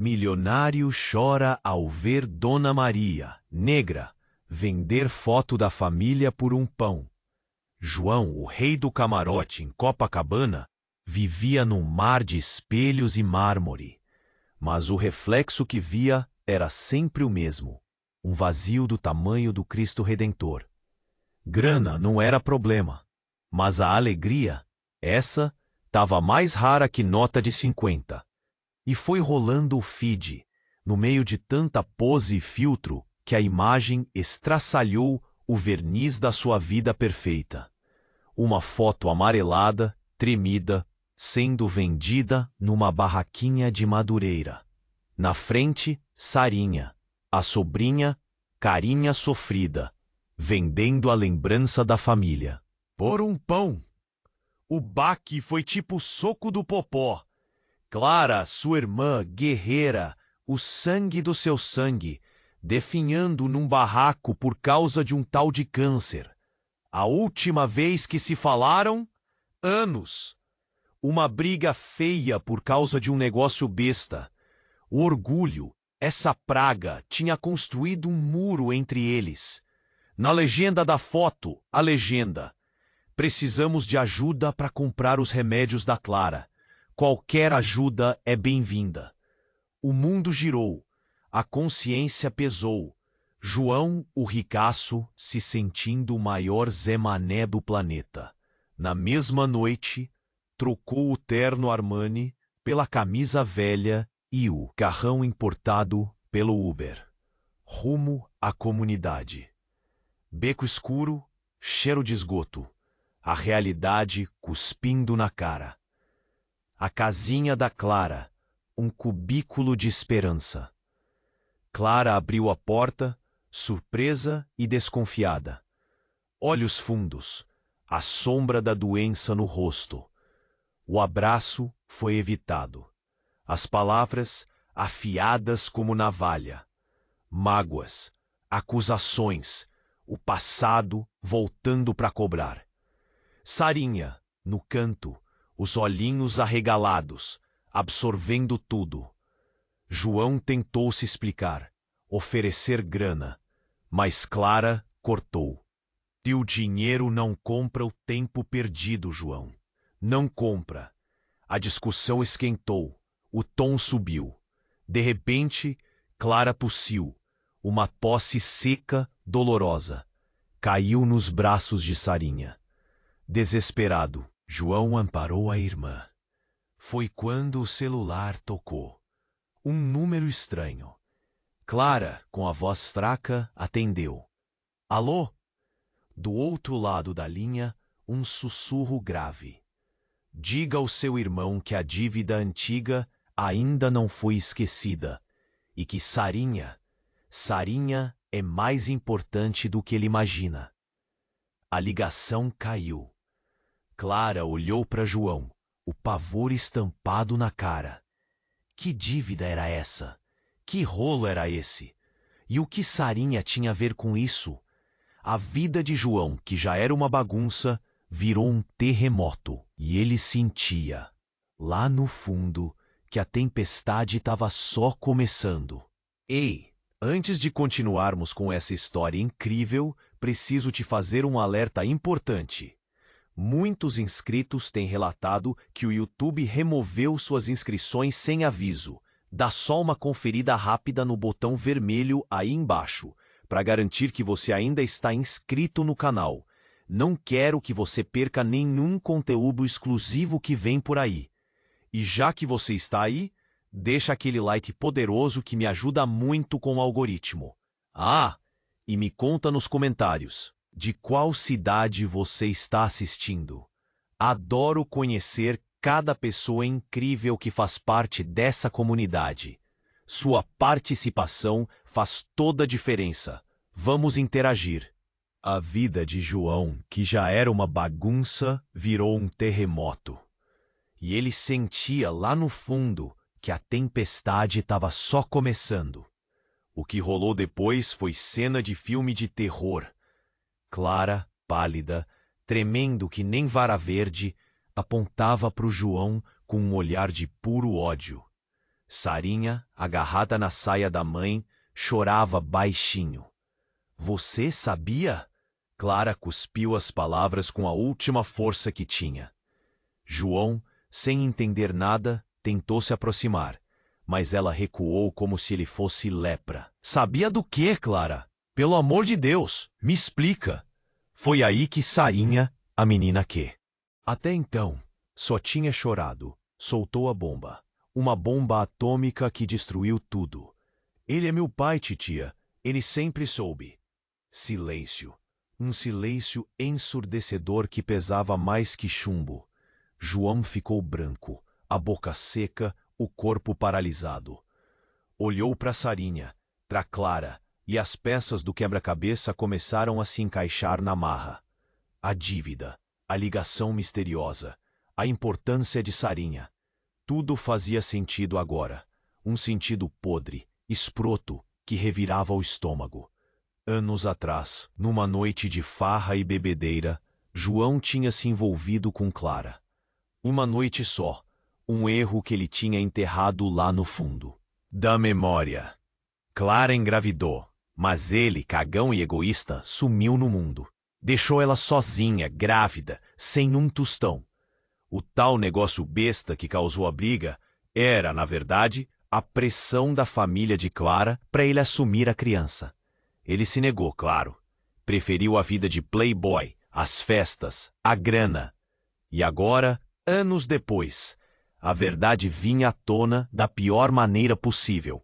Milionário chora ao ver Dona Maria, negra, vender foto da família por um pão. João, o rei do camarote em Copacabana, vivia num mar de espelhos e mármore. Mas o reflexo que via era sempre o mesmo, um vazio do tamanho do Cristo Redentor. Grana não era problema, mas a alegria, essa, estava mais rara que nota de 50. E foi rolando o feed, no meio de tanta pose e filtro, que a imagem estraçalhou o verniz da sua vida perfeita. Uma foto amarelada, tremida, sendo vendida numa barraquinha de Madureira. Na frente, Sarinha, a sobrinha, carinha sofrida, vendendo a lembrança da família. Por um pão. O baque foi tipo soco do popó. Clara, sua irmã, guerreira, o sangue do seu sangue, definhando num barraco por causa de um tal de câncer. A última vez que se falaram, anos. Uma briga feia por causa de um negócio besta. O orgulho, essa praga, tinha construído um muro entre eles. Na legenda da foto, a legenda: precisamos de ajuda para comprar os remédios da Clara. Qualquer ajuda é bem-vinda. O mundo girou, a consciência pesou. João, o ricaço, se sentindo o maior Zé Mané do planeta. Na mesma noite, trocou o terno Armani pela camisa velha e o carrão importado pelo Uber. Rumo à comunidade. Beco escuro, cheiro de esgoto. A realidade cuspindo na cara. A casinha da Clara, um cubículo de esperança. Clara abriu a porta, surpresa e desconfiada. Olhos fundos, a sombra da doença no rosto. O abraço foi evitado. As palavras afiadas como navalha. Mágoas, acusações, o passado voltando para cobrar. Sarinha, no canto, os olhinhos arregalados, absorvendo tudo. João tentou se explicar, oferecer grana, mas Clara cortou. Teu dinheiro não compra o tempo perdido, João. Não compra. A discussão esquentou, o tom subiu. De repente, Clara tossiu, uma tosse seca, dolorosa. Caiu nos braços de Sarinha. Desesperado, João amparou a irmã. Foi quando o celular tocou. Um número estranho. Clara, com a voz fraca, atendeu. Alô? Do outro lado da linha, um sussurro grave. Diga ao seu irmão que a dívida antiga ainda não foi esquecida e que Sarinha é mais importante do que ele imagina. A ligação caiu. Clara olhou para João, o pavor estampado na cara. Que dívida era essa? Que rolo era esse? E o que Sarinha tinha a ver com isso? A vida de João, que já era uma bagunça, virou um terremoto. E ele sentia, lá no fundo, que a tempestade estava só começando. Ei, antes de continuarmos com essa história incrível, preciso te fazer um alerta importante. Muitos inscritos têm relatado que o YouTube removeu suas inscrições sem aviso. Dá só uma conferida rápida no botão vermelho aí embaixo, para garantir que você ainda está inscrito no canal. Não quero que você perca nenhum conteúdo exclusivo que vem por aí. E já que você está aí, deixa aquele like poderoso que me ajuda muito com o algoritmo. Ah, e me conta nos comentários. De qual cidade você está assistindo? Adoro conhecer cada pessoa incrível que faz parte dessa comunidade. Sua participação faz toda a diferença. Vamos interagir. A vida de João, que já era uma bagunça, virou um terremoto. E ele sentia lá no fundo que a tempestade estava só começando. O que rolou depois foi cena de filme de terror. Clara, pálida, tremendo que nem vara verde, apontava para o João com um olhar de puro ódio. Sarinha, agarrada na saia da mãe, chorava baixinho. Você sabia? Clara cuspiu as palavras com a última força que tinha. João, sem entender nada, tentou se aproximar, mas ela recuou como se ele fosse lepra. Sabia do quê, Clara? Pelo amor de Deus, me explica. Foi aí que Sarinha, a menina que, até então, só tinha chorado, soltou a bomba. Uma bomba atômica que destruiu tudo. Ele é meu pai, titia. Ele sempre soube. Silêncio. Um silêncio ensurdecedor que pesava mais que chumbo. João ficou branco, a boca seca, o corpo paralisado. Olhou para Sarinha, para Clara, e as peças do quebra-cabeça começaram a se encaixar na marra. A dívida, a ligação misteriosa, a importância de Sarinha. Tudo fazia sentido agora. Um sentido podre, escroto, que revirava o estômago. Anos atrás, numa noite de farra e bebedeira, João tinha se envolvido com Clara. Uma noite só, um erro que ele tinha enterrado lá no fundo da memória. Clara engravidou, mas ele, cagão e egoísta, sumiu no mundo. Deixou ela sozinha, grávida, sem um tostão. O tal negócio besta que causou a briga era, na verdade, a pressão da família de Clara para ele assumir a criança. Ele se negou, claro. Preferiu a vida de playboy, as festas, a grana. E agora, anos depois, a verdade vinha à tona da pior maneira possível.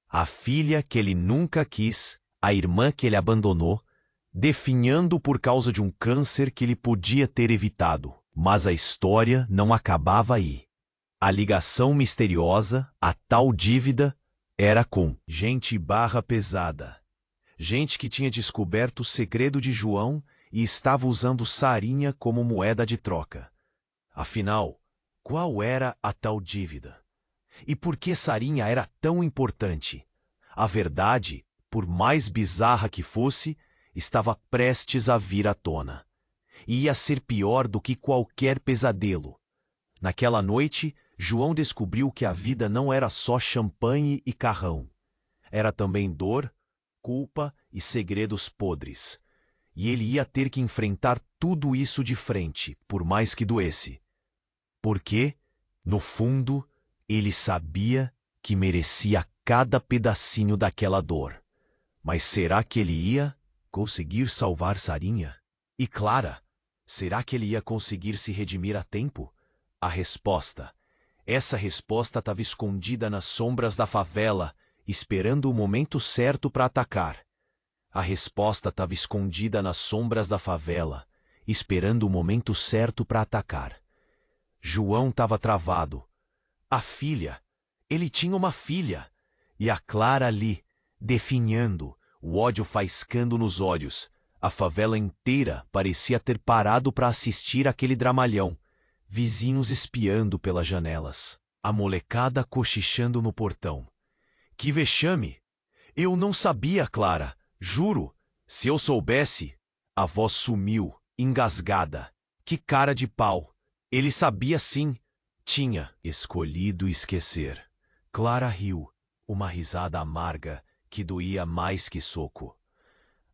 A filha que ele nunca quis, a irmã que ele abandonou, definhando por causa de um câncer que ele podia ter evitado. Mas a história não acabava aí. A ligação misteriosa, a tal dívida, era com gente barra pesada. Gente que tinha descoberto o segredo de João e estava usando Sarinha como moeda de troca. Afinal, qual era a tal dívida? E por que Sarinha era tão importante? A verdade, por mais bizarra que fosse, estava prestes a vir à tona. E ia ser pior do que qualquer pesadelo. Naquela noite, João descobriu que a vida não era só champanhe e carrão. Era também dor, culpa e segredos podres. E ele ia ter que enfrentar tudo isso de frente, por mais que doesse. Porque, no fundo, ele sabia que merecia cada pedacinho daquela dor. Mas será que ele ia conseguir salvar Sarinha? E Clara? Será que ele ia conseguir se redimir a tempo? A resposta. Essa resposta estava escondida nas sombras da favela, esperando o momento certo para atacar. A resposta estava escondida nas sombras da favela, esperando o momento certo para atacar. João estava travado. A filha. Ele tinha uma filha. E a Clara ali, definhando, o ódio faiscando nos olhos. A favela inteira parecia ter parado para assistir aquele dramalhão. Vizinhos espiando pelas janelas. A molecada cochichando no portão. Que vexame! Eu não sabia, Clara. Juro. Se eu soubesse... A voz sumiu, engasgada. Que cara de pau. Ele sabia sim. Tinha escolhido esquecer. Clara riu. Uma risada amarga que doía mais que soco.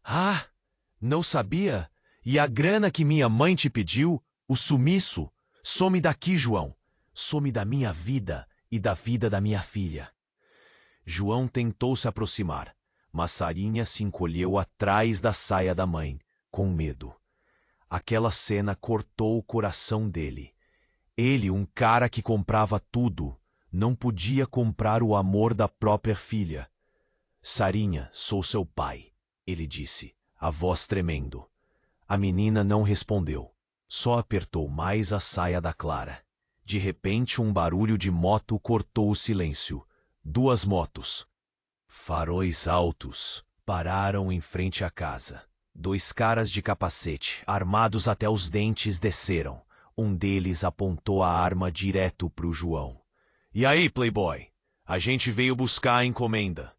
Ah! Não sabia? E a grana que minha mãe te pediu? O sumiço? Some daqui, João. Some da minha vida e da vida da minha filha. João tentou se aproximar, mas Sarinha se encolheu atrás da saia da mãe, com medo. Aquela cena cortou o coração dele. Ele, um cara que comprava tudo, não podia comprar o amor da própria filha. Sarinha, sou seu pai, ele disse, a voz tremendo. A menina não respondeu, só apertou mais a saia da Clara. De repente, um barulho de moto cortou o silêncio. 2 motos. Faróis altos pararam em frente à casa. 2 caras de capacete, armados até os dentes, desceram. Um deles apontou a arma direto pro João. E aí, playboy? A gente veio buscar a encomenda.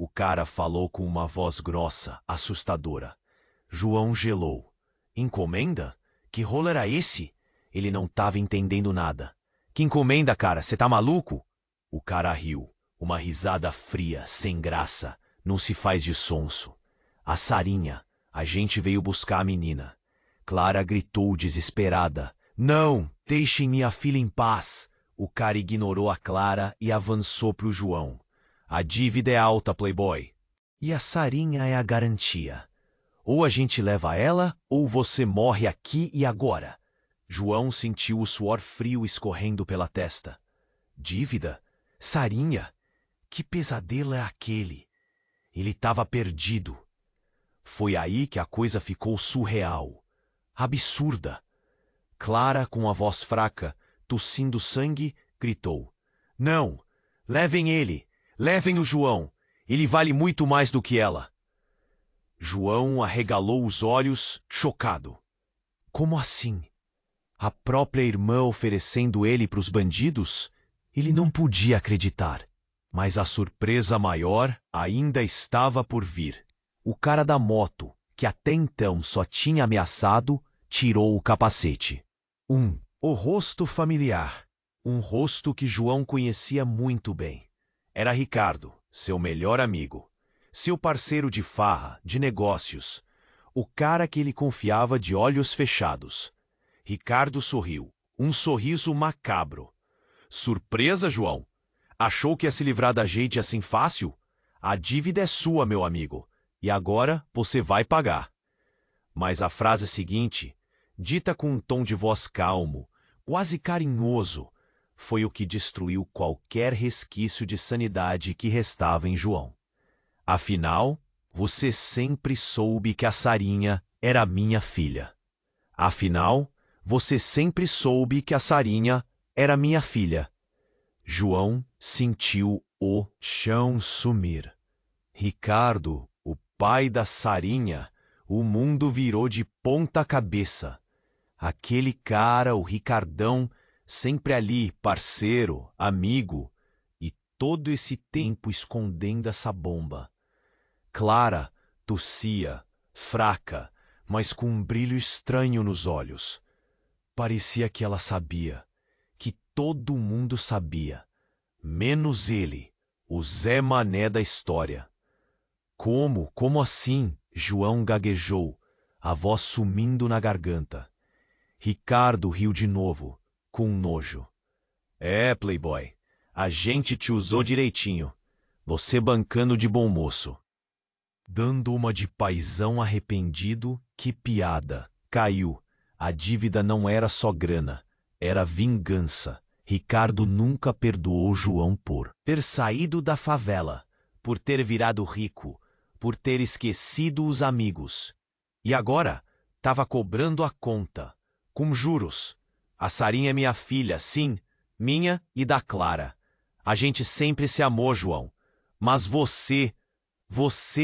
O cara falou com uma voz grossa, assustadora. João gelou. Encomenda? Que rolo era esse? Ele não estava entendendo nada. Que encomenda, cara? Você tá maluco? O cara riu, uma risada fria, sem graça, não se faz de sonso. A Sarinha, a gente veio buscar a menina. Clara gritou desesperada. Não, deixem minha filha em paz. O cara ignorou a Clara e avançou pro João. A dívida é alta, Playboy. E a Sarinha é a garantia. Ou a gente leva ela, ou você morre aqui e agora. João sentiu o suor frio escorrendo pela testa. Dívida? Sarinha? Que pesadelo é aquele? Ele estava perdido. Foi aí que a coisa ficou surreal. Absurda. Clara, com a voz fraca, tossindo sangue, gritou. Não! Levem ele! Levem o João! Ele vale muito mais do que ela! João arregalou os olhos, chocado. Como assim? A própria irmã oferecendo ele para os bandidos? Ele não podia acreditar. Mas a surpresa maior ainda estava por vir. O cara da moto, que até então só tinha ameaçado, tirou o capacete. O rosto familiar. Um rosto que João conhecia muito bem. Era Ricardo, seu melhor amigo. Seu parceiro de farra, de negócios. O cara que ele confiava de olhos fechados. Ricardo sorriu. Um sorriso macabro. Surpresa, João? Achou que ia se livrar da gente assim fácil? A dívida é sua, meu amigo. E agora você vai pagar. Mas a frase seguinte, dita com um tom de voz calmo, quase carinhoso, foi o que destruiu qualquer resquício de sanidade que restava em João. Afinal, você sempre soube que a Sarinha era minha filha. Afinal, você sempre soube que a Sarinha era minha filha. João sentiu o chão sumir. Ricardo, o pai da Sarinha, o mundo virou de ponta cabeça. Aquele cara, o Ricardão, sempre ali, parceiro, amigo, e todo esse tempo escondendo essa bomba. Clara tossia, fraca, mas com um brilho estranho nos olhos. Parecia que ela sabia, que todo mundo sabia, menos ele, o Zé Mané da história. Como assim? João gaguejou, a voz sumindo na garganta. Ricardo riu de novo, com nojo. É, Playboy, a gente te usou direitinho, você bancando de bom moço. Dando uma de paizão arrependido, que piada. Caiu. A dívida não era só grana, era vingança. Ricardo nunca perdoou João por ter saído da favela, por ter virado rico, por ter esquecido os amigos. E agora, estava cobrando a conta, com juros. A Sarinha é minha filha, sim, minha e da Clara. A gente sempre se amou, João. Mas você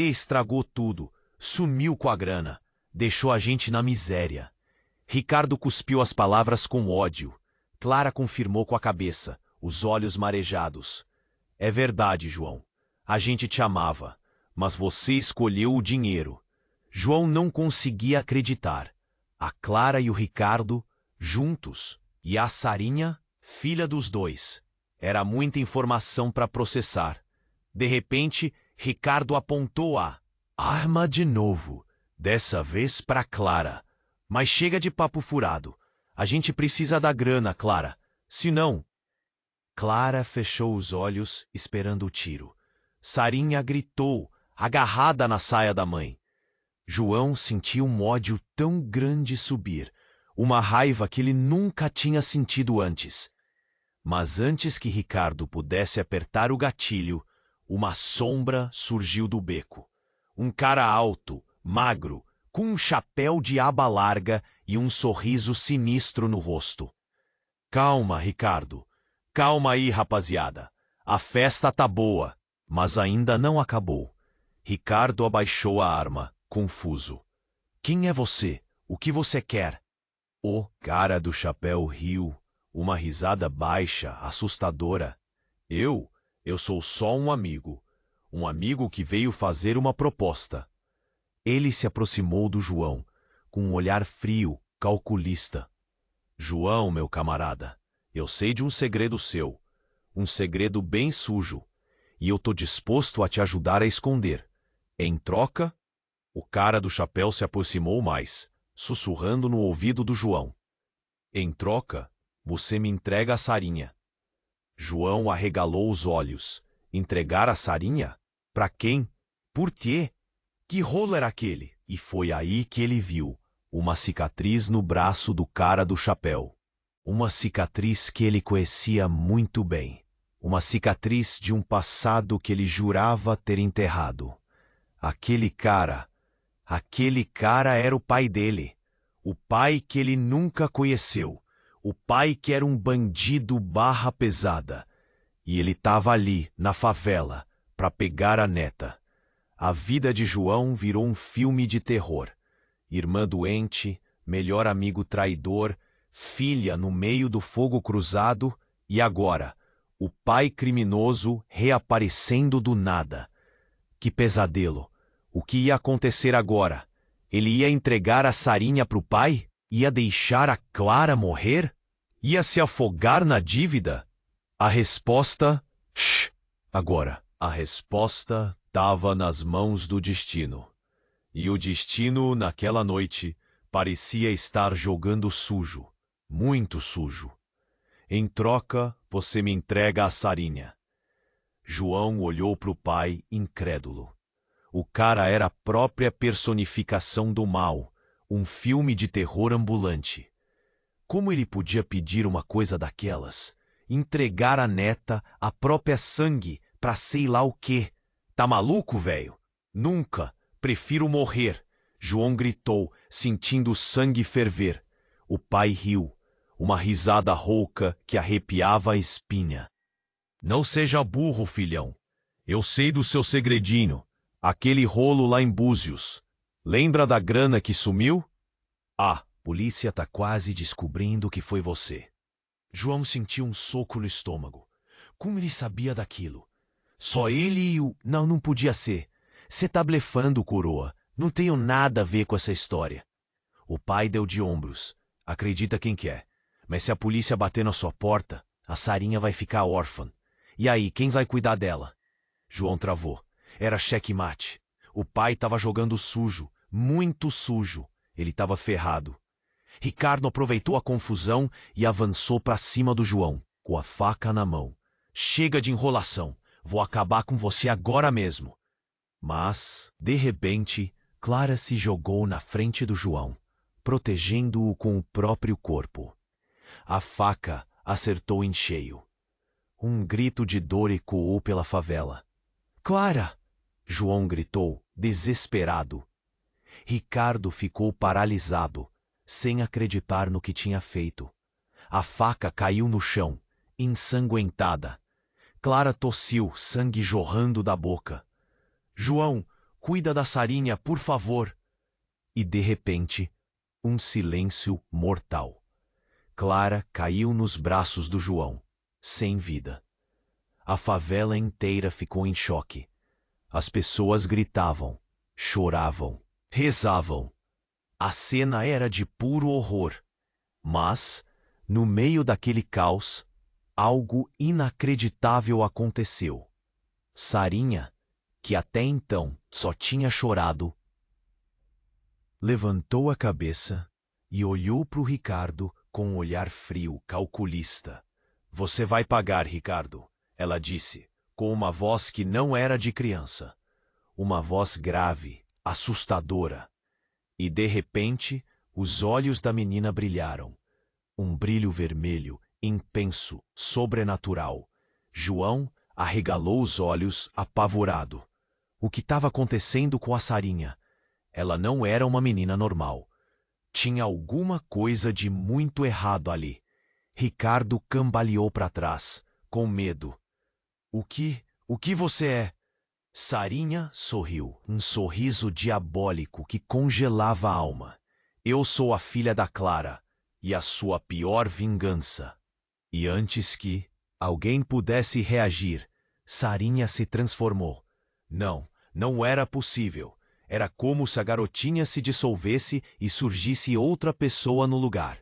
estragou tudo, sumiu com a grana, deixou a gente na miséria. Ricardo cuspiu as palavras com ódio. Clara confirmou com a cabeça, os olhos marejados. É verdade, João. A gente te amava, mas você escolheu o dinheiro. João não conseguia acreditar. A Clara e o Ricardo, juntos, e a Sarinha, filha dos dois. Era muita informação para processar. De repente, Ricardo apontou a arma de novo, dessa vez para Clara. Mas chega de papo furado. A gente precisa da grana, Clara. Senão... Clara fechou os olhos, esperando o tiro. Sarinha gritou, agarrada na saia da mãe. João sentiu um ódio tão grande subir, uma raiva que ele nunca tinha sentido antes. Mas antes que Ricardo pudesse apertar o gatilho, uma sombra surgiu do beco. Um cara alto, magro, com um chapéu de aba larga e um sorriso sinistro no rosto. Calma, Ricardo. Calma aí, rapaziada. A festa tá boa, mas ainda não acabou. Ricardo abaixou a arma, confuso. Quem é você? O que você quer? O cara do chapéu riu, uma risada baixa, assustadora. Eu sou só um amigo. Um amigo que veio fazer uma proposta. Ele se aproximou do João, com um olhar frio, calculista. João, meu camarada, eu sei de um segredo seu. Um segredo bem sujo, e eu tô disposto a te ajudar a esconder. Em troca, o cara do chapéu se aproximou mais, sussurrando no ouvido do João. Em troca, você me entrega a Sarinha. João arregalou os olhos. Entregar a Sarinha? Pra quem? Por quê? Que rolo era aquele? E foi aí que ele viu uma cicatriz no braço do cara do chapéu. Uma cicatriz que ele conhecia muito bem. Uma cicatriz de um passado que ele jurava ter enterrado. Aquele cara era o pai dele. O pai que ele nunca conheceu. O pai que era um bandido barra pesada. E ele estava ali, na favela, para pegar a neta. A vida de João virou um filme de terror. Irmã doente, melhor amigo traidor, filha no meio do fogo cruzado e agora, o pai criminoso reaparecendo do nada. Que pesadelo! O que ia acontecer agora? Ele ia entregar a Sarinha pro pai? Ia deixar a Clara morrer? Ia se afogar na dívida? A resposta... Agora, a resposta estava nas mãos do destino. E o destino, naquela noite, parecia estar jogando sujo. Muito sujo. Em troca, você me entrega a Sarinha. João olhou para o pai, incrédulo. O cara era a própria personificação do mal, um filme de terror ambulante. Como ele podia pedir uma coisa daquelas? Entregar a neta, a própria sangue, pra sei lá o quê? Tá maluco, velho? Nunca. Prefiro morrer. João gritou, sentindo o sangue ferver. O pai riu, uma risada rouca que arrepiava a espinha. Não seja burro, filhão. Eu sei do seu segredinho. Aquele rolo lá em Búzios. Lembra da grana que sumiu? Ah, polícia tá quase descobrindo que foi você. João sentiu um soco no estômago. Como ele sabia daquilo? Só ele e o... Não podia ser. Cê tá blefando, coroa. Não tenho nada a ver com essa história. O pai deu de ombros. Acredita quem quer. Mas se a polícia bater na sua porta, a Sarinha vai ficar órfã. E aí, quem vai cuidar dela? João travou. Era checkmate. O pai estava jogando sujo, muito sujo. Ele estava ferrado. Ricardo aproveitou a confusão e avançou para cima do João, com a faca na mão. Chega de enrolação. Vou acabar com você agora mesmo. Mas, de repente, Clara se jogou na frente do João, protegendo-o com o próprio corpo. A faca acertou em cheio. Um grito de dor ecoou pela favela. Clara! João gritou, desesperado. Ricardo ficou paralisado, sem acreditar no que tinha feito. A faca caiu no chão, ensanguentada. Clara tossiu, sangue jorrando da boca. João, cuida da Sarinha, por favor. E de repente, um silêncio mortal. Clara caiu nos braços do João, sem vida. A favela inteira ficou em choque. As pessoas gritavam, choravam, rezavam. A cena era de puro horror. Mas, no meio daquele caos, algo inacreditável aconteceu. Sarinha, que até então só tinha chorado, levantou a cabeça e olhou para o Ricardo com um olhar frio, calculista. Você vai pagar, Ricardo, ela disse, com uma voz que não era de criança. Uma voz grave, assustadora. E, de repente, os olhos da menina brilharam. Um brilho vermelho, intenso, sobrenatural. João arregalou os olhos, apavorado. O que estava acontecendo com a Sarinha? Ela não era uma menina normal. Tinha alguma coisa de muito errado ali. Ricardo cambaleou para trás, com medo. O que você é? Sarinha sorriu, um sorriso diabólico que congelava a alma. Eu sou a filha da Clara e a sua pior vingança. E antes que alguém pudesse reagir, Sarinha se transformou. Não era possível. Era como se a garotinha se dissolvesse e surgisse outra pessoa no lugar.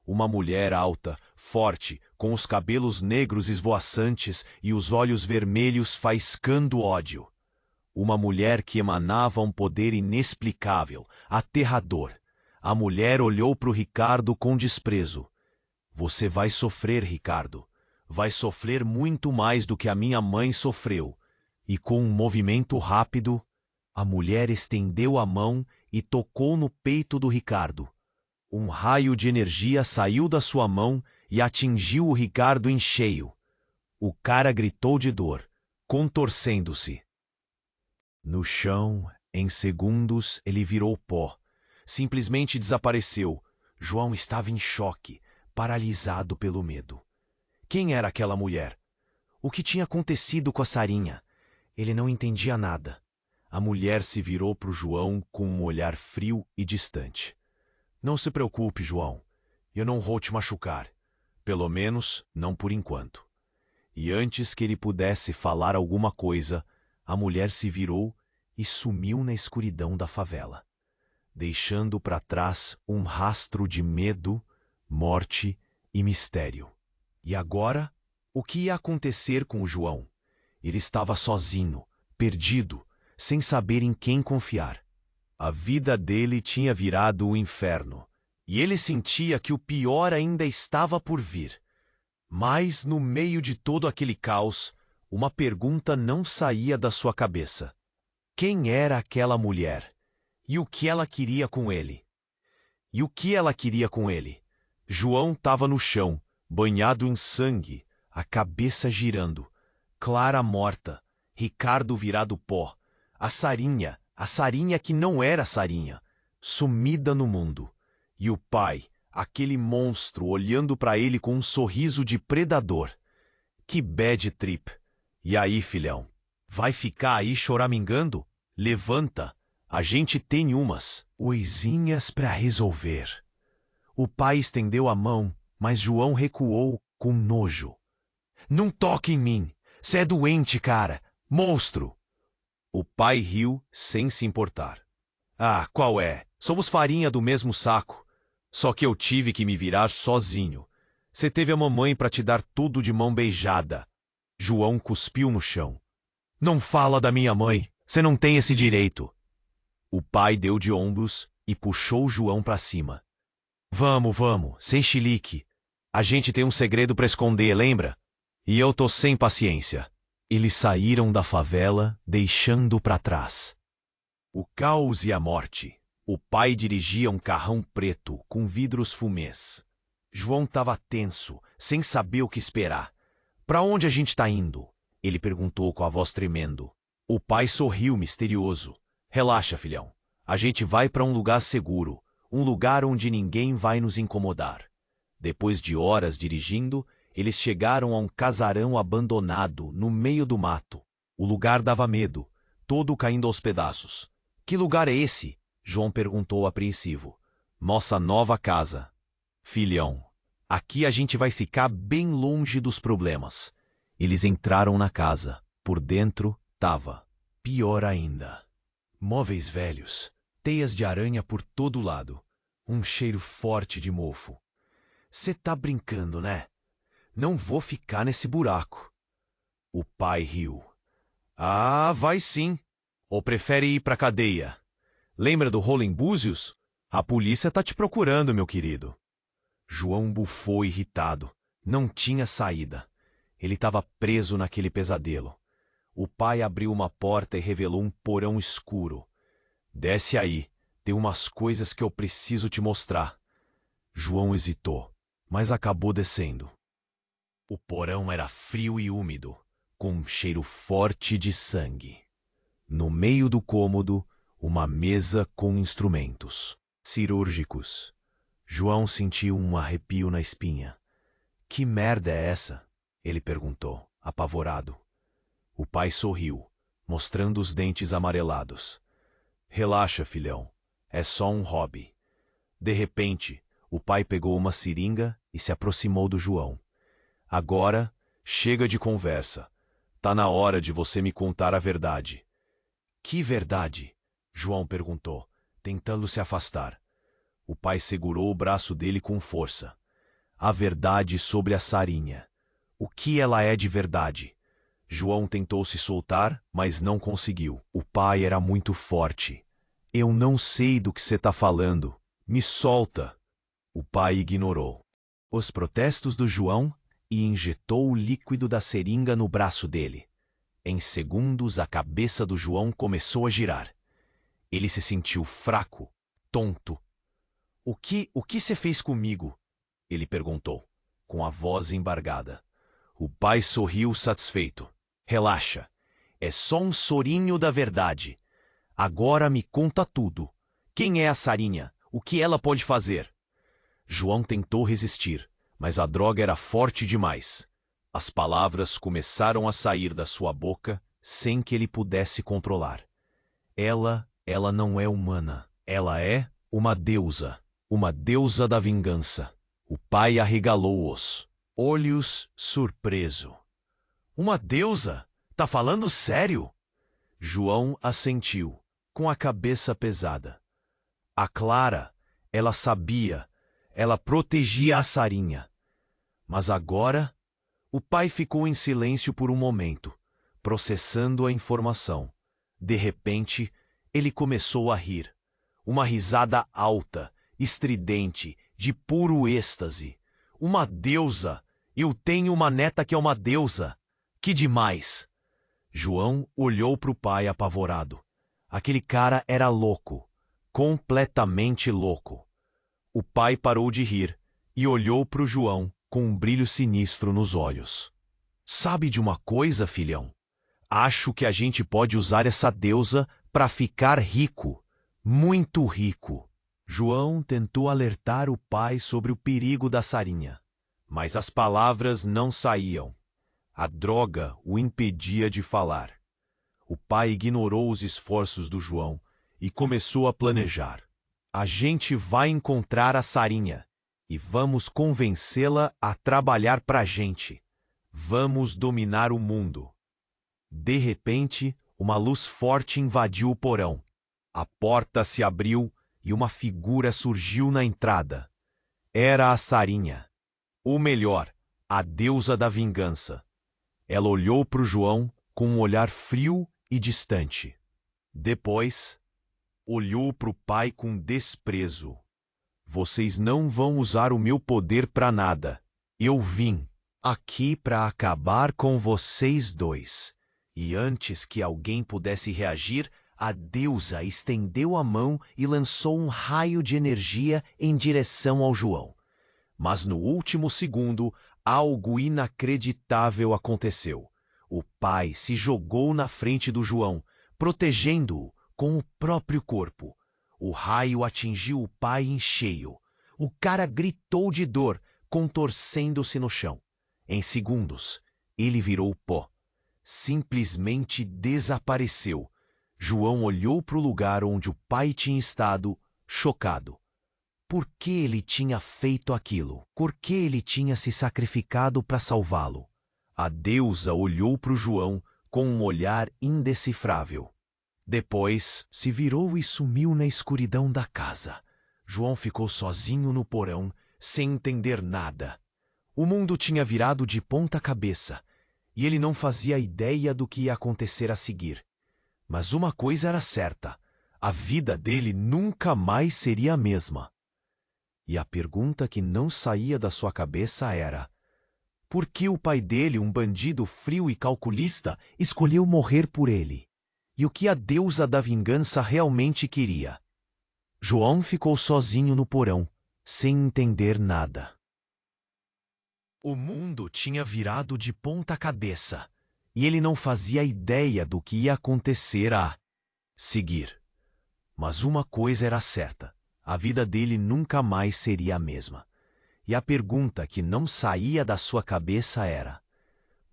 uma mulher alta, forte, com os cabelos negros esvoaçantes e os olhos vermelhos faiscando ódio. Uma mulher que emanava um poder inexplicável, aterrador. A mulher olhou para o Ricardo com desprezo. Você vai sofrer, Ricardo. Vai sofrer muito mais do que a minha mãe sofreu. E com um movimento rápido, a mulher estendeu a mão e tocou no peito do Ricardo. Um raio de energia saiu da sua mão e atingiu o Ricardo em cheio. O cara gritou de dor, contorcendo-se. No chão, em segundos, ele virou pó. Simplesmente desapareceu. João estava em choque, paralisado pelo medo. Quem era aquela mulher? O que tinha acontecido com a Sarinha? Ele não entendia nada. A mulher se virou para o João com um olhar frio e distante. Não se preocupe, João. Eu não vou te machucar. Pelo menos, não por enquanto. E antes que ele pudesse falar alguma coisa, a mulher se virou e sumiu na escuridão da favela, deixando para trás um rastro de medo, morte e mistério. E agora, o que ia acontecer com o João? Ele estava sozinho, perdido, sem saber em quem confiar. A vida dele tinha virado o inferno, e ele sentia que o pior ainda estava por vir. Mas, no meio de todo aquele caos, uma pergunta não saía da sua cabeça. Quem era aquela mulher? E o que ela queria com ele? João estava no chão, banhado em sangue, a cabeça girando. Clara morta, Ricardo virado pó. A Sarinha que não era Sarinha, sumida no mundo. E o pai, aquele monstro, olhando para ele com um sorriso de predador. Que bad trip. E aí, filhão? Vai ficar aí choramingando? Levanta. A gente tem umas coisinhas para resolver. O pai estendeu a mão, mas João recuou com nojo. Não toque em mim. Cê é doente, cara. Monstro. O pai riu sem se importar. Ah, qual é? Somos farinha do mesmo saco. Só que eu tive que me virar sozinho. Você teve a mamãe para te dar tudo de mão beijada. João cuspiu no chão. Não fala da minha mãe. Você não tem esse direito. O pai deu de ombros e puxou João para cima. Vamos, sem chilique. A gente tem um segredo para esconder, lembra? E eu tô sem paciência. Eles saíram da favela, deixando para trás o caos e a morte. O pai dirigia um carrão preto com vidros fumês. João estava tenso, sem saber o que esperar. Para onde a gente está indo? Ele perguntou com a voz tremendo. O pai sorriu misterioso. Relaxa, filhão. A gente vai para um lugar seguro, um lugar onde ninguém vai nos incomodar. Depois de horas dirigindo, eles chegaram a um casarão abandonado no meio do mato. O lugar dava medo, todo caindo aos pedaços. Que lugar é esse? João perguntou apreensivo. Nossa nova casa. Filhão, aqui a gente vai ficar bem longe dos problemas. Eles entraram na casa. Por dentro, tava pior ainda. Móveis velhos, teias de aranha por todo lado, um cheiro forte de mofo. Cê tá brincando, né? Não vou ficar nesse buraco. O pai riu. Ah, vai sim. Ou prefere ir pra cadeia? Lembra do rolo em Búzios? A polícia tá te procurando, meu querido. João bufou irritado. Não tinha saída. Ele estava preso naquele pesadelo. O pai abriu uma porta e revelou um porão escuro. Desce aí. Tem umas coisas que eu preciso te mostrar. João hesitou, mas acabou descendo. O porão era frio e úmido, com um cheiro forte de sangue. No meio do cômodo, uma mesa com instrumentos cirúrgicos. João sentiu um arrepio na espinha. Que merda é essa? Ele perguntou, apavorado. O pai sorriu, mostrando os dentes amarelados. Relaxa, filhão. É só um hobby. De repente, o pai pegou uma seringa e se aproximou do João. Agora, chega de conversa. Tá na hora de você me contar a verdade. Que verdade? João perguntou, tentando se afastar. O pai segurou o braço dele com força. A verdade sobre a sarinha. O que ela é de verdade? João tentou se soltar, mas não conseguiu. O pai era muito forte. Eu não sei do que você está falando. Me solta. O pai ignorou os protestos do João e injetou o líquido da seringa no braço dele. Em segundos, a cabeça do João começou a girar. Ele se sentiu fraco, tonto. O que você fez comigo? Ele perguntou, com a voz embargada. O pai sorriu satisfeito. Relaxa, é só um sorinho da verdade. Agora me conta tudo. Quem é a Sarinha? O que ela pode fazer? João tentou resistir, mas a droga era forte demais. As palavras começaram a sair da sua boca sem que ele pudesse controlar. Ela não é humana. Ela é uma deusa da vingança. O pai arregalou os olhos, surpreso. Uma deusa? Tá falando sério? João assentiu, com a cabeça pesada. A Clara, ela sabia, ela protegia a Sarinha. Mas agora, o pai ficou em silêncio por um momento, processando a informação. De repente, ele começou a rir. Uma risada alta, estridente, de puro êxtase. Uma deusa! Eu tenho uma neta que é uma deusa! Que demais! João olhou para o pai apavorado. Aquele cara era louco, completamente louco. O pai parou de rir e olhou para o João com um brilho sinistro nos olhos. Sabe de uma coisa, filhão? Acho que a gente pode usar essa deusa para ficar rico, muito rico. João tentou alertar o pai sobre o perigo da Sarinha, mas as palavras não saíam. A droga o impedia de falar. O pai ignorou os esforços do João e começou a planejar. A gente vai encontrar a Sarinha e vamos convencê-la a trabalhar pra gente. Vamos dominar o mundo. De repente, uma luz forte invadiu o porão. A porta se abriu e uma figura surgiu na entrada. Era a Sarinha. Ou melhor, a deusa da vingança. Ela olhou para o João com um olhar frio e distante. Depois, olhou para o pai com desprezo. Vocês não vão usar o meu poder para nada. Eu vim aqui para acabar com vocês dois. E antes que alguém pudesse reagir, a deusa estendeu a mão e lançou um raio de energia em direção ao João. Mas no último segundo, algo inacreditável aconteceu. O pai se jogou na frente do João, protegendo-o com o próprio corpo. O raio atingiu o pai em cheio. O cara gritou de dor, contorcendo-se no chão. Em segundos, ele virou pó. Simplesmente desapareceu. João olhou para o lugar onde o pai tinha estado, chocado. Por que ele tinha feito aquilo? Por que ele tinha se sacrificado para salvá-lo? A deusa olhou para o João com um olhar indecifrável. Depois, se virou e sumiu na escuridão da casa. João ficou sozinho no porão, sem entender nada. O mundo tinha virado de ponta cabeça, e ele não fazia ideia do que ia acontecer a seguir. Mas uma coisa era certa, a vida dele nunca mais seria a mesma. E a pergunta que não saía da sua cabeça era: por que o pai dele, um bandido frio e calculista, escolheu morrer por ele? E o que a deusa da vingança realmente queria? João ficou sozinho no porão, sem entender nada. O mundo tinha virado de ponta cabeça, e ele não fazia ideia do que ia acontecer a seguir. Mas uma coisa era certa: a vida dele nunca mais seria a mesma. E a pergunta que não saía da sua cabeça era: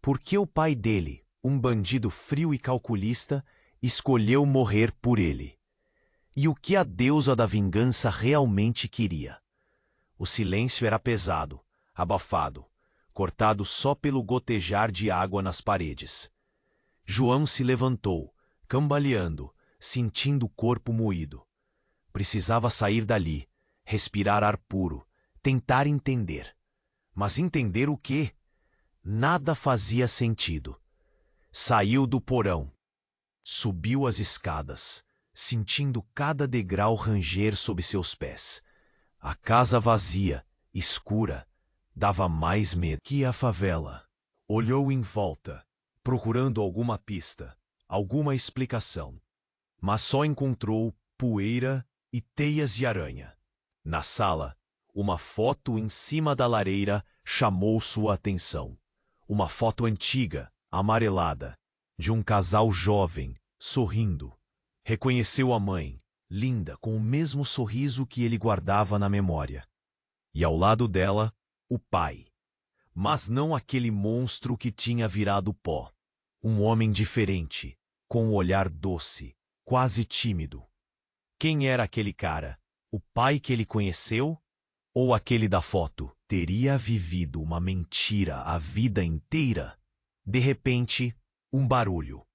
por que o pai dele, um bandido frio e calculista, escolheu morrer por ele? E o que a deusa da vingança realmente queria? O silêncio era pesado, abafado, cortado só pelo gotejar de água nas paredes. João se levantou, cambaleando, sentindo o corpo moído. Precisava sair dali, respirar ar puro, tentar entender. Mas entender o quê? Nada fazia sentido. Saiu do porão. Subiu as escadas, sentindo cada degrau ranger sob seus pés. A casa vazia, escura, dava mais medo que a favela. Olhou em volta, procurando alguma pista, alguma explicação. Mas só encontrou poeira e teias de aranha. Na sala, uma foto em cima da lareira chamou sua atenção. Uma foto antiga, amarelada, de um casal jovem, sorrindo. Reconheceu a mãe, linda, com o mesmo sorriso que ele guardava na memória. E ao lado dela, o pai. Mas não aquele monstro que tinha virado pó. Um homem diferente, com um olhar doce, quase tímido. Quem era aquele cara? O pai que ele conheceu? Ou aquele da foto? Teria vivido uma mentira a vida inteira? De repente, um barulho.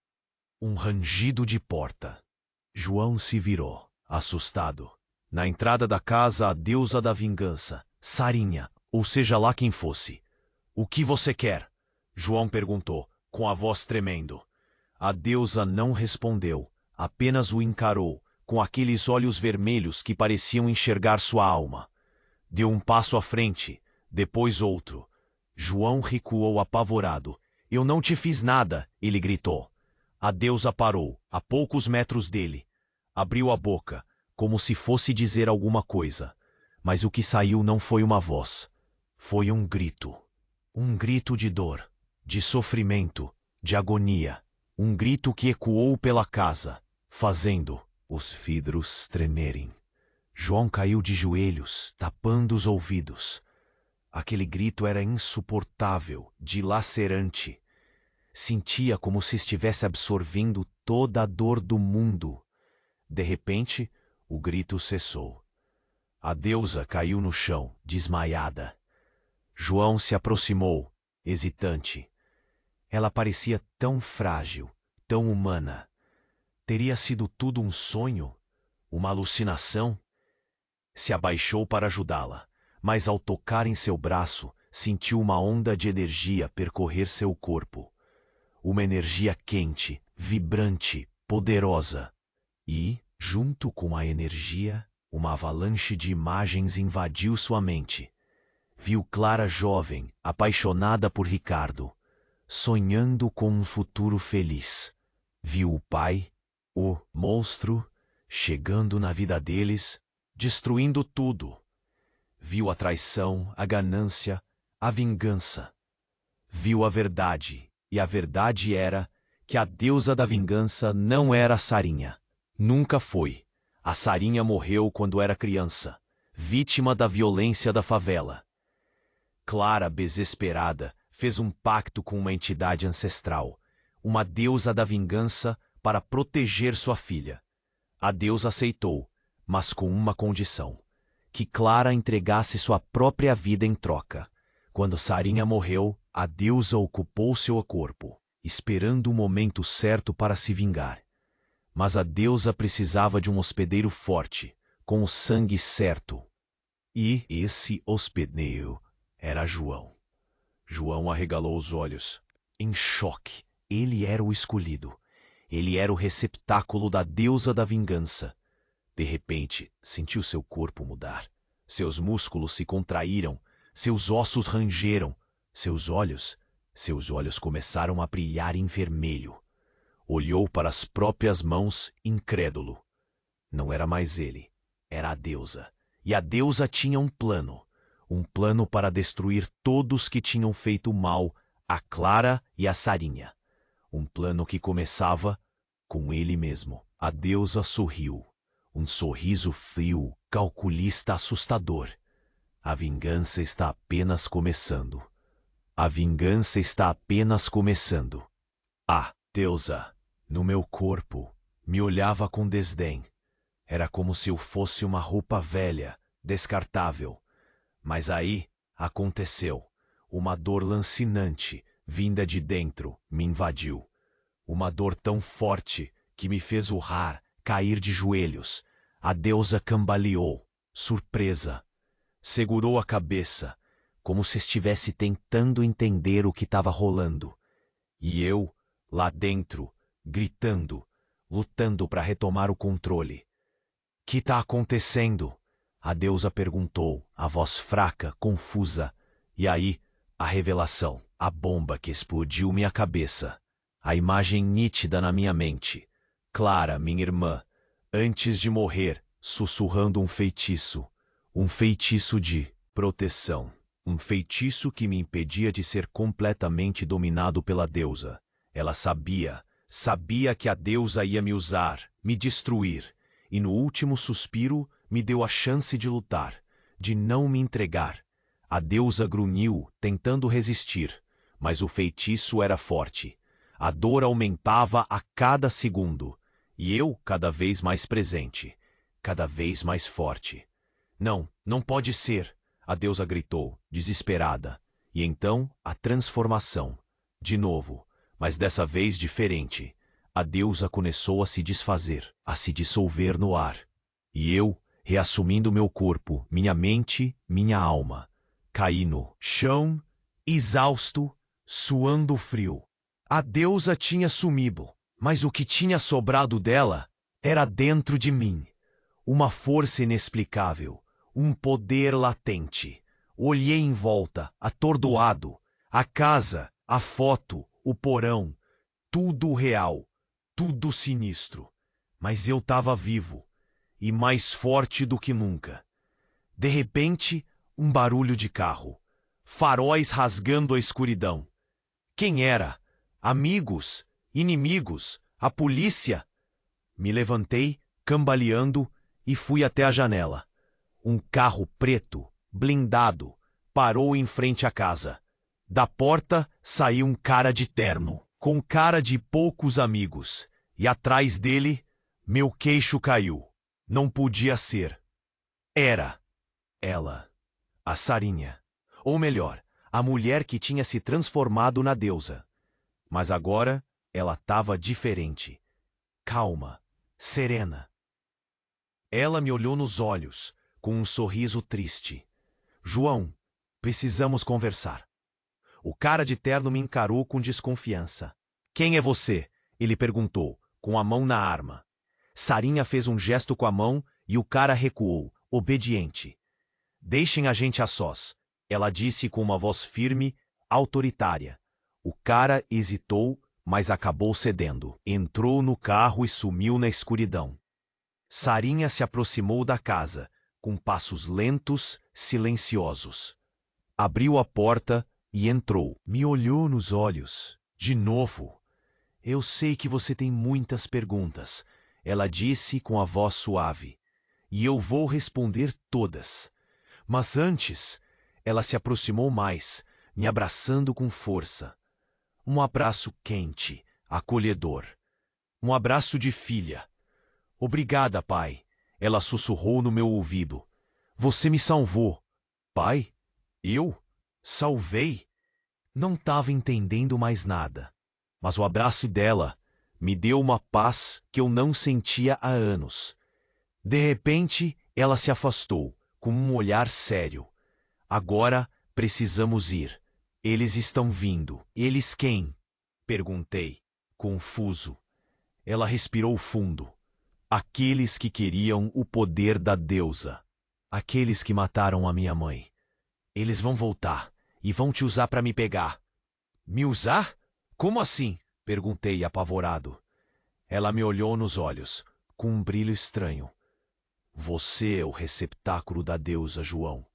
Um rangido de porta. João se virou, assustado. Na entrada da casa, a deusa da vingança, Sarinha, ou seja lá quem fosse. O que você quer? João perguntou, com a voz tremendo. A deusa não respondeu, apenas o encarou, com aqueles olhos vermelhos que pareciam enxergar sua alma. Deu um passo à frente, depois outro. João recuou apavorado. Eu não te fiz nada, ele gritou. A deusa parou, a poucos metros dele. Abriu a boca, como se fosse dizer alguma coisa. Mas o que saiu não foi uma voz. Foi um grito. Um grito de dor, de sofrimento, de agonia. Um grito que ecoou pela casa, fazendo os vidros tremerem. João caiu de joelhos, tapando os ouvidos. Aquele grito era insuportável, dilacerante. Sentia como se estivesse absorvendo toda a dor do mundo. De repente, o grito cessou. A deusa caiu no chão, desmaiada. João se aproximou, hesitante. Ela parecia tão frágil, tão humana. Teria sido tudo um sonho? Uma alucinação? Se abaixou para ajudá-la, mas ao tocar em seu braço, sentiu uma onda de energia percorrer seu corpo. Uma energia quente, vibrante, poderosa. E, junto com a energia, uma avalanche de imagens invadiu sua mente. Viu Clara jovem, apaixonada por Ricardo, sonhando com um futuro feliz. Viu o pai, o monstro, chegando na vida deles, destruindo tudo. Viu a traição, a ganância, a vingança. Viu a verdade, e a verdade era que a deusa da vingança não era a Sarinha. Nunca foi. A Sarinha morreu quando era criança, vítima da violência da favela. Clara, desesperada, fez um pacto com uma entidade ancestral, uma deusa da vingança, para proteger sua filha. A deusa aceitou, mas com uma condição: que Clara entregasse sua própria vida em troca. Quando Sarinha morreu, a deusa ocupou seu corpo, esperando o momento certo para se vingar. Mas a deusa precisava de um hospedeiro forte, com o sangue certo. E esse hospedeiro era João. João arregalou os olhos, em choque. Ele era o escolhido. Ele era o receptáculo da deusa da vingança. De repente, sentiu seu corpo mudar. Seus músculos se contraíram, seus ossos rangeram, seus olhos começaram a brilhar em vermelho. Olhou para as próprias mãos, incrédulo. Não era mais ele, era a deusa. E a deusa tinha um plano para destruir todos que tinham feito mal a Clara e a Sarinha. Um plano que começava com ele mesmo. A deusa sorriu. Um sorriso frio, calculista, assustador. A vingança está apenas começando. A vingança está apenas começando. A deusa, no meu corpo, me olhava com desdém. Era como se eu fosse uma roupa velha, descartável. Mas aí aconteceu. Uma dor lancinante, vinda de dentro, me invadiu. Uma dor tão forte que me fez urrar, cair de joelhos. A deusa cambaleou, surpresa. Segurou a cabeça, como se estivesse tentando entender o que estava rolando. E eu, lá dentro, gritando, lutando para retomar o controle. Que tá acontecendo? A deusa perguntou, a voz fraca, confusa. E aí, a revelação, a bomba que explodiu minha cabeça. A imagem nítida na minha mente. Clara, minha irmã, antes de morrer, sussurrando um feitiço. Um feitiço de proteção. Um feitiço que me impedia de ser completamente dominado pela deusa. Ela sabia que a deusa ia me usar, me destruir. E no último suspiro, me deu a chance de lutar, de não me entregar. A deusa grunhiu, tentando resistir, mas o feitiço era forte. A dor aumentava a cada segundo, e eu cada vez mais presente, cada vez mais forte. Não, não pode ser, a deusa gritou, desesperada. E então, a transformação. De novo, mas dessa vez diferente. A deusa começou a se desfazer, a se dissolver no ar. E eu, reassumindo meu corpo, minha mente, minha alma, caí no chão, exausto, suando frio. A deusa tinha sumido, mas o que tinha sobrado dela era dentro de mim. Uma força inexplicável, um poder latente. Olhei em volta, atordoado. A casa, a foto, o porão, tudo real. Tudo sinistro, mas eu estava vivo e mais forte do que nunca. De repente, um barulho de carro, faróis rasgando a escuridão. Quem era? Amigos? Inimigos? A polícia? Me levantei, cambaleando, e fui até a janela. Um carro preto, blindado, parou em frente à casa. Da porta saiu um cara de terno, com cara de poucos amigos, e atrás dele, meu queixo caiu. Não podia ser. Era ela, a Sarinha. Ou melhor, a mulher que tinha se transformado na deusa. Mas agora ela estava diferente. Calma, serena. Ela me olhou nos olhos, com um sorriso triste. João, precisamos conversar. O cara de terno me encarou com desconfiança. Quem é você? Ele perguntou, com a mão na arma. Sarinha fez um gesto com a mão e o cara recuou, obediente. Deixem a gente a sós, ela disse com uma voz firme, autoritária. O cara hesitou, mas acabou cedendo. Entrou no carro e sumiu na escuridão. Sarinha se aproximou da casa, com passos lentos, silenciosos. Abriu a porta e entrou. Me olhou nos olhos. De novo. Eu sei que você tem muitas perguntas, ela disse com a voz suave. E eu vou responder todas. Mas antes, ela se aproximou mais, me abraçando com força. Um abraço quente, acolhedor. Um abraço de filha. Obrigada, pai. Ela sussurrou no meu ouvido. Você me salvou. Pai? Eu? Salvei? Não estava entendendo mais nada. Mas o abraço dela me deu uma paz que eu não sentia há anos. De repente, ela se afastou, com um olhar sério. Agora precisamos ir. Eles estão vindo. Eles quem? Perguntei, confuso. Ela respirou fundo. Aqueles que queriam o poder da deusa. Aqueles que mataram a minha mãe. Eles vão voltar e vão te usar para me pegar. Me usar? Como assim? Perguntei apavorado. Ela me olhou nos olhos, com um brilho estranho. Você é o receptáculo da deusa, João.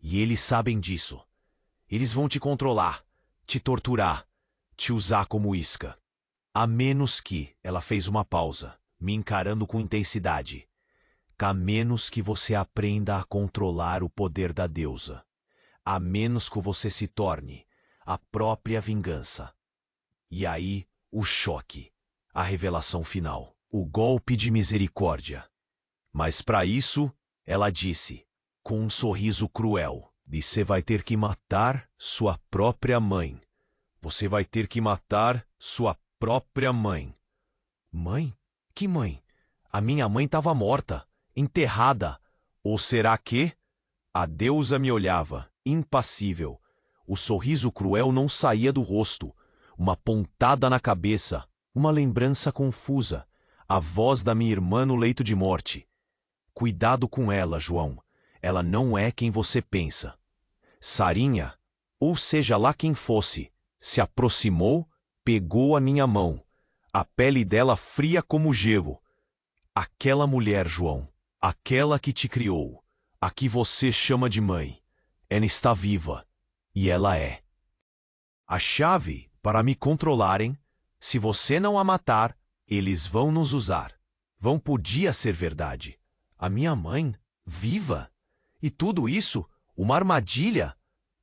E eles sabem disso. Eles vão te controlar, te torturar, te usar como isca. A menos que, ela fez uma pausa, me encarando com intensidade. A menos que você aprenda a controlar o poder da deusa. A menos que você se torne a própria vingança. E aí, o choque, a revelação final, o golpe de misericórdia. Mas para isso, ela disse, com um sorriso cruel, você vai ter que matar sua própria mãe. Você vai ter que matar sua própria mãe. Mãe? Que mãe? A minha mãe estava morta, enterrada. Ou será que? A deusa me olhava, impassível. O sorriso cruel não saía do rosto. Uma pontada na cabeça, uma lembrança confusa. A voz da minha irmã no leito de morte. Cuidado com ela, João. Ela não é quem você pensa. Sarinha, ou seja lá quem fosse, se aproximou, pegou a minha mão. A pele dela fria como gelo. Aquela mulher, João, aquela que te criou, a que você chama de mãe, ela está viva, e ela é. A chave para me controlarem, se você não a matar, eles vão nos usar. Vão podia ser verdade. A minha mãe, viva? E tudo isso, uma armadilha?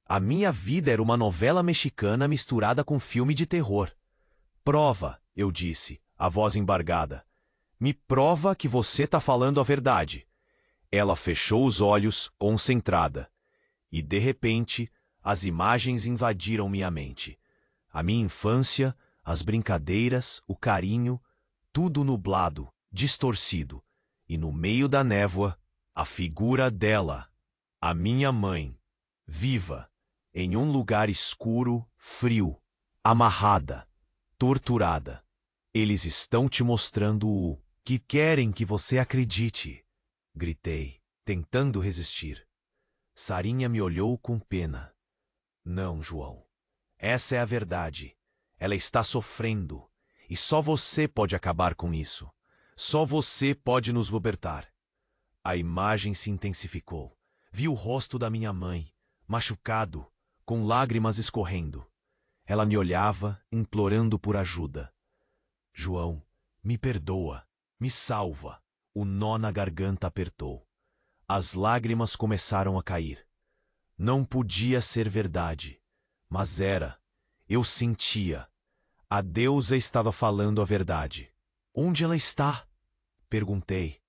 A minha vida era uma novela mexicana misturada com filme de terror. Prova, eu disse, a voz embargada. Me prova que você tá falando a verdade. Ela fechou os olhos, concentrada. E, de repente, as imagens invadiram minha mente. A minha infância, as brincadeiras, o carinho, tudo nublado, distorcido. E no meio da névoa, a figura dela, a minha mãe, viva, em um lugar escuro, frio, amarrada, torturada. Eles estão te mostrando o que querem que você acredite. Gritei, tentando resistir. Sarinha me olhou com pena. Não, João. Essa é a verdade. Ela está sofrendo. E só você pode acabar com isso. Só você pode nos libertar. A imagem se intensificou. Vi o rosto da minha mãe, machucado, com lágrimas escorrendo. Ela me olhava, implorando por ajuda. João, me perdoa, me salva. O nó na garganta apertou. As lágrimas começaram a cair. Não podia ser verdade, mas era. Eu sentia. A deusa estava falando a verdade. Onde ela está? Perguntei.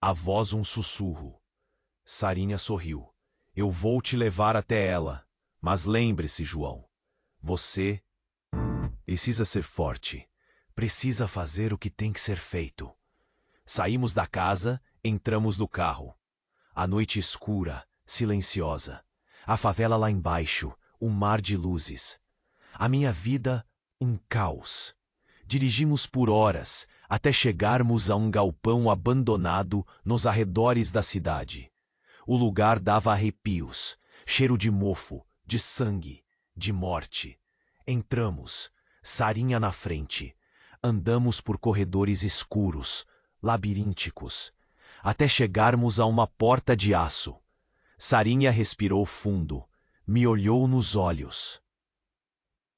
A voz um sussurro. Sarinha sorriu. Eu vou te levar até ela. Mas lembre-se, João. Você precisa ser forte. Precisa fazer o que tem que ser feito. Saímos da casa, entramos no carro. A noite escura, silenciosa. A favela lá embaixo, um mar de luzes. A minha vida, um caos. Dirigimos por horas, até chegarmos a um galpão abandonado nos arredores da cidade. O lugar dava arrepios, cheiro de mofo, de sangue, de morte. Entramos, Sarinha na frente. Andamos por corredores escuros, labirínticos, até chegarmos a uma porta de aço. Sarinha respirou fundo, me olhou nos olhos.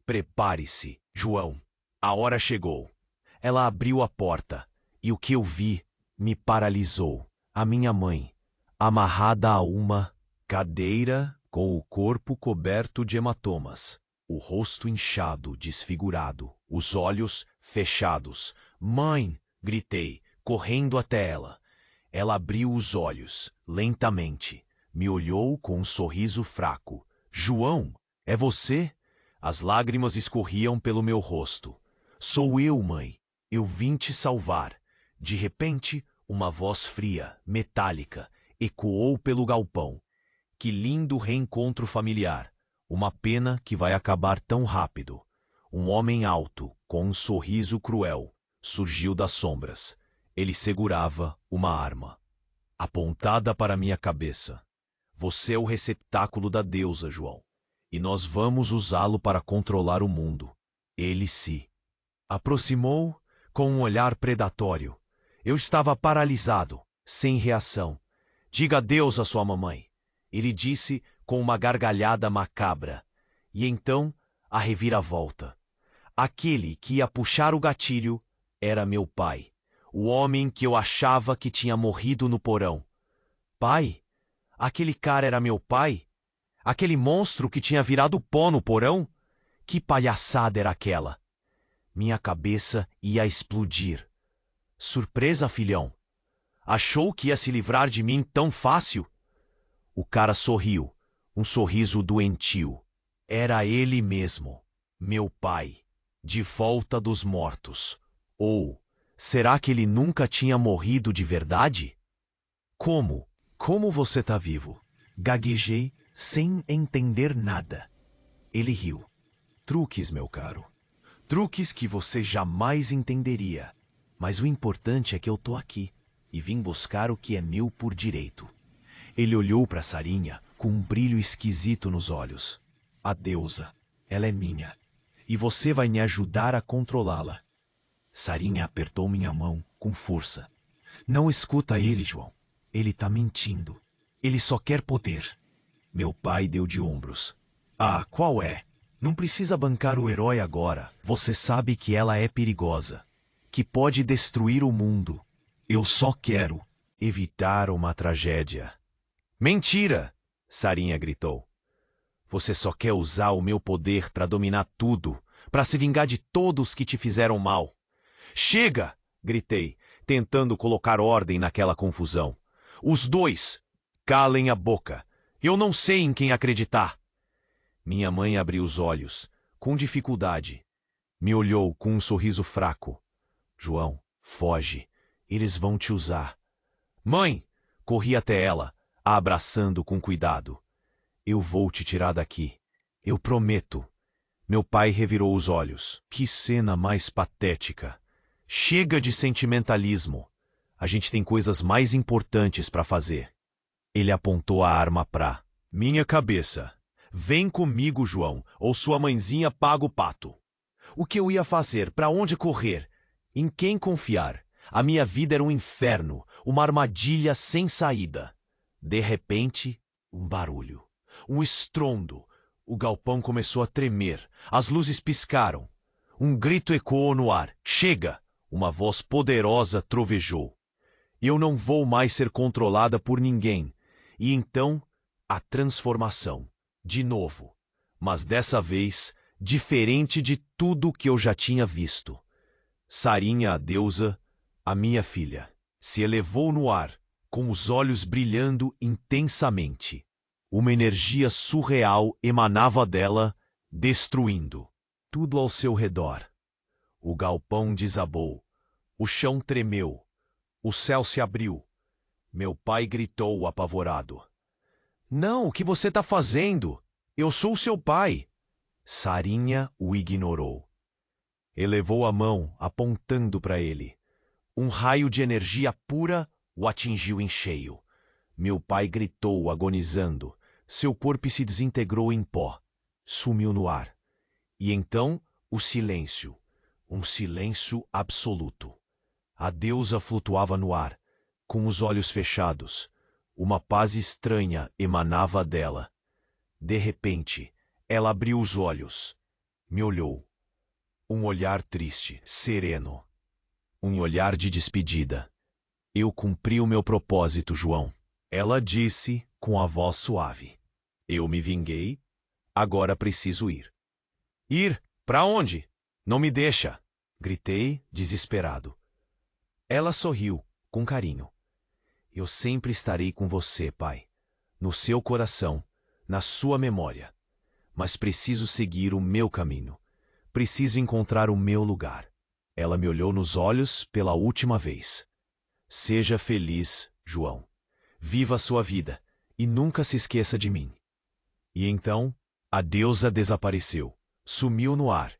Prepare-se, João. A hora chegou. Ela abriu a porta, e o que eu vi me paralisou. A minha mãe, amarrada a uma cadeira, com o corpo coberto de hematomas, o rosto inchado, desfigurado, os olhos fechados. Mãe! Gritei, correndo até ela. Ela abriu os olhos, lentamente. Me olhou com um sorriso fraco. João, é você? As lágrimas escorriam pelo meu rosto. Sou eu, mãe. Eu vim te salvar. De repente, uma voz fria, metálica, ecoou pelo galpão. Que lindo reencontro familiar. Uma pena que vai acabar tão rápido. Um homem alto, com um sorriso cruel, surgiu das sombras. Ele segurava uma arma, apontada para minha cabeça. Você é o receptáculo da deusa, João, e nós vamos usá-lo para controlar o mundo. Ele se aproximou com um olhar predatório. Eu estava paralisado, sem reação. Diga adeus à sua mamãe, ele disse com uma gargalhada macabra. E então, a reviravolta. Aquele que ia puxar o gatilho era meu pai, o homem que eu achava que tinha morrido no porão. Pai? Aquele cara era meu pai? Aquele monstro que tinha virado pó no porão? Que palhaçada era aquela? Minha cabeça ia explodir. Surpresa, filhão? Achou que ia se livrar de mim tão fácil? O cara sorriu, um sorriso doentio. Era ele mesmo, meu pai, de volta dos mortos. Ou, será que ele nunca tinha morrido de verdade? Como? Como você tá vivo? Gaguejei, sem entender nada. Ele riu. Truques, meu caro. Truques que você jamais entenderia. Mas o importante é que eu tô aqui e vim buscar o que é meu por direito. Ele olhou para Sarinha com um brilho esquisito nos olhos. A deusa, ela é minha. E você vai me ajudar a controlá-la. Sarinha apertou minha mão com força. Não escuta ele, João. Ele tá mentindo. Ele só quer poder. Meu pai deu de ombros. Ah, qual é? Não precisa bancar o herói agora. Você sabe que ela é perigosa. Que pode destruir o mundo. Eu só quero evitar uma tragédia. Mentira! Sarinha gritou. Você só quer usar o meu poder para dominar tudo, para se vingar de todos que te fizeram mal. Chega! Gritei, tentando colocar ordem naquela confusão. Os dois! Calem a boca. Eu não sei em quem acreditar. Minha mãe abriu os olhos, com dificuldade. Me olhou com um sorriso fraco. João, foge. Eles vão te usar. Mãe! Corri até ela, a abraçando com cuidado. Eu vou te tirar daqui. Eu prometo. Meu pai revirou os olhos. Que cena mais patética. Chega de sentimentalismo. A gente tem coisas mais importantes para fazer. Ele apontou a arma pra minha cabeça. Vem comigo, João, ou sua mãezinha paga o pato. O que eu ia fazer? Para onde correr? Em quem confiar? A minha vida era um inferno, uma armadilha sem saída. De repente, um barulho, um estrondo. O galpão começou a tremer, as luzes piscaram. Um grito ecoou no ar. Chega! Uma voz poderosa trovejou. Eu não vou mais ser controlada por ninguém. E então, a transformação. De novo. Mas dessa vez, diferente de tudo que eu já tinha visto. Sarinha, a deusa, a minha filha, se elevou no ar, com os olhos brilhando intensamente. Uma energia surreal emanava dela, destruindo tudo ao seu redor. O galpão desabou. O chão tremeu. O céu se abriu. Meu pai gritou apavorado. Não, o que você está fazendo? Eu sou seu pai. Sarinha o ignorou. Elevou a mão, apontando para ele. Um raio de energia pura o atingiu em cheio. Meu pai gritou, agonizando. Seu corpo se desintegrou em pó. Sumiu no ar. E então, o silêncio. Um silêncio absoluto. A deusa flutuava no ar, com os olhos fechados. Uma paz estranha emanava dela. De repente, ela abriu os olhos. Me olhou. Um olhar triste, sereno. Um olhar de despedida. Eu cumpri o meu propósito, João. Ela disse com a voz suave. Eu me vinguei. Agora preciso ir. Ir? Pra onde? Não me deixa! Gritei, desesperado. Ela sorriu, com carinho. Eu sempre estarei com você, pai. No seu coração, na sua memória. Mas preciso seguir o meu caminho. Preciso encontrar o meu lugar. Ela me olhou nos olhos pela última vez. Seja feliz, João. Viva a sua vida e nunca se esqueça de mim. E então, a deusa desapareceu. Sumiu no ar,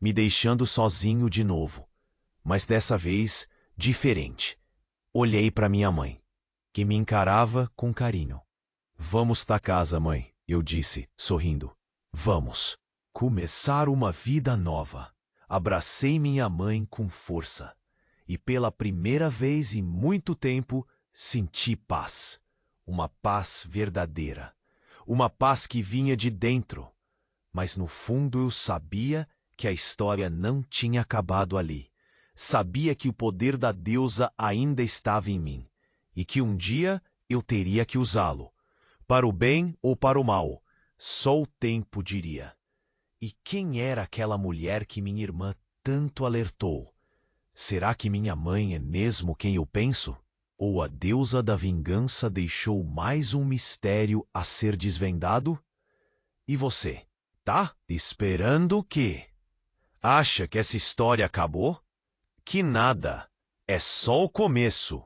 me deixando sozinho de novo. Mas dessa vez, diferente. Olhei para minha mãe, que me encarava com carinho. Vamos pra casa, mãe, eu disse, sorrindo. Vamos. Começar uma vida nova. Abracei minha mãe com força. E pela primeira vez em muito tempo, senti paz. Uma paz verdadeira. Uma paz que vinha de dentro. Mas no fundo eu sabia que a história não tinha acabado ali. Sabia que o poder da deusa ainda estava em mim. E que um dia eu teria que usá-lo. Para o bem ou para o mal, só o tempo diria. E quem era aquela mulher que minha irmã tanto alertou? Será que minha mãe é mesmo quem eu penso? Ou a deusa da vingança deixou mais um mistério a ser desvendado? E você, tá esperando o quê? Acha que essa história acabou? Que nada, é só o começo.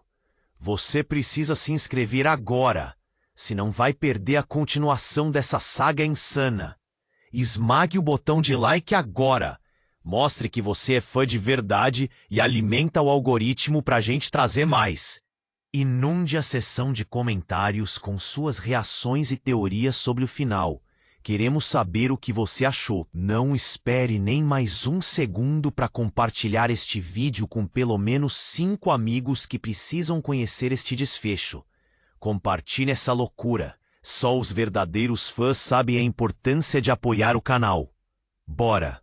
Você precisa se inscrever agora. senão vai perder a continuação dessa saga insana. Esmague o botão de like agora. Mostre que você é fã de verdade e alimenta o algoritmo pra gente trazer mais. Inunde a seção de comentários com suas reações e teorias sobre o final. Queremos saber o que você achou. Não espere nem mais um segundo para compartilhar este vídeo com pelo menos 5 amigos que precisam conhecer este desfecho. Compartilhe essa loucura. Só os verdadeiros fãs sabem a importância de apoiar o canal. Bora!